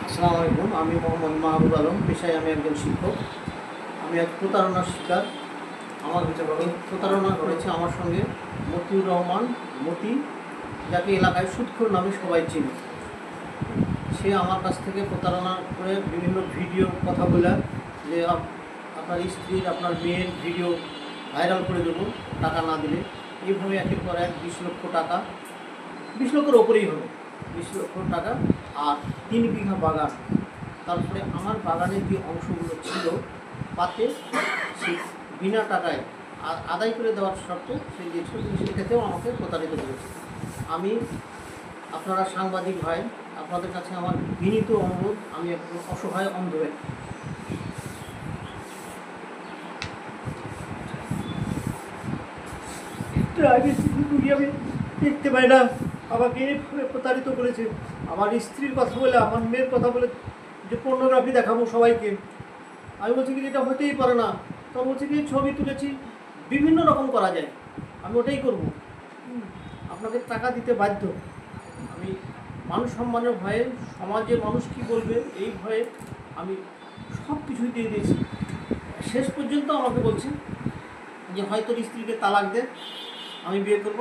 আসসালামু আলাইকুম। আমি মোহাম্মদ মাহবুব আলম, পেশায় আমি একজন শিক্ষক। আমি এক প্রতারণার শিকার। আমার প্রতারণা করেছে আমার সঙ্গে মতিউর রহমান মতি, যাকে এলাকায় সুদখোর নামে সবাই চিনে। সে আমার কাছ থেকে প্রতারণা করে বিভিন্ন ভিডিও কথা বলে যে আপনার স্ত্রীর, আপনার মেয়ের ভিডিও ভাইরাল করে দেবো টাকা না দিলে। এইভাবে একের পর এক 20 লক্ষ টাকা, 20 লক্ষের ওপরেই হবে, 20 লক্ষ টাকা আর 3 বিঘা বাগান। তারপরে আমার বাগানের যে অংশগুলো ছিল পাতে, সে বিনা টাকায় আদায় করে দেওয়ার শর্তে সে দিয়েছিল, কিন্তু সেক্ষেত্রেও আমাকে প্রতারিত করেছে। আমি, আপনারা সাংবাদিক ভাই, আপনাদের কাছে আমার বিনীত অনুরোধ, আমি একজন অসহায় অন্ধ ব্যক্তি। আমি দেখতে পাই না, আমাকে এইভাবে প্রতারিত করেছে। আমার স্ত্রীর কথা বলে, আমার মেয়ের কথা বলে যে পর্নোগ্রাফি দেখাবো সবাইকে। আমি বলছি কি এটা হতেই পারে না। তো বলছি কি ছবি তুলেছি, বিভিন্ন রকম করা যায়, আমি ওটাই করব। আপনাকে টাকা দিতে বাধ্য। আমি মানুষ সম্মানের ভয়ে, সমাজের মানুষ কি বলবে এই ভয়ে আমি সব কিছুই দিয়ে দিয়েছি। শেষ পর্যন্ত আমাকে বলছে যে হয়তো স্ত্রীকে তালাক দে, আমি বিয়ে করবো।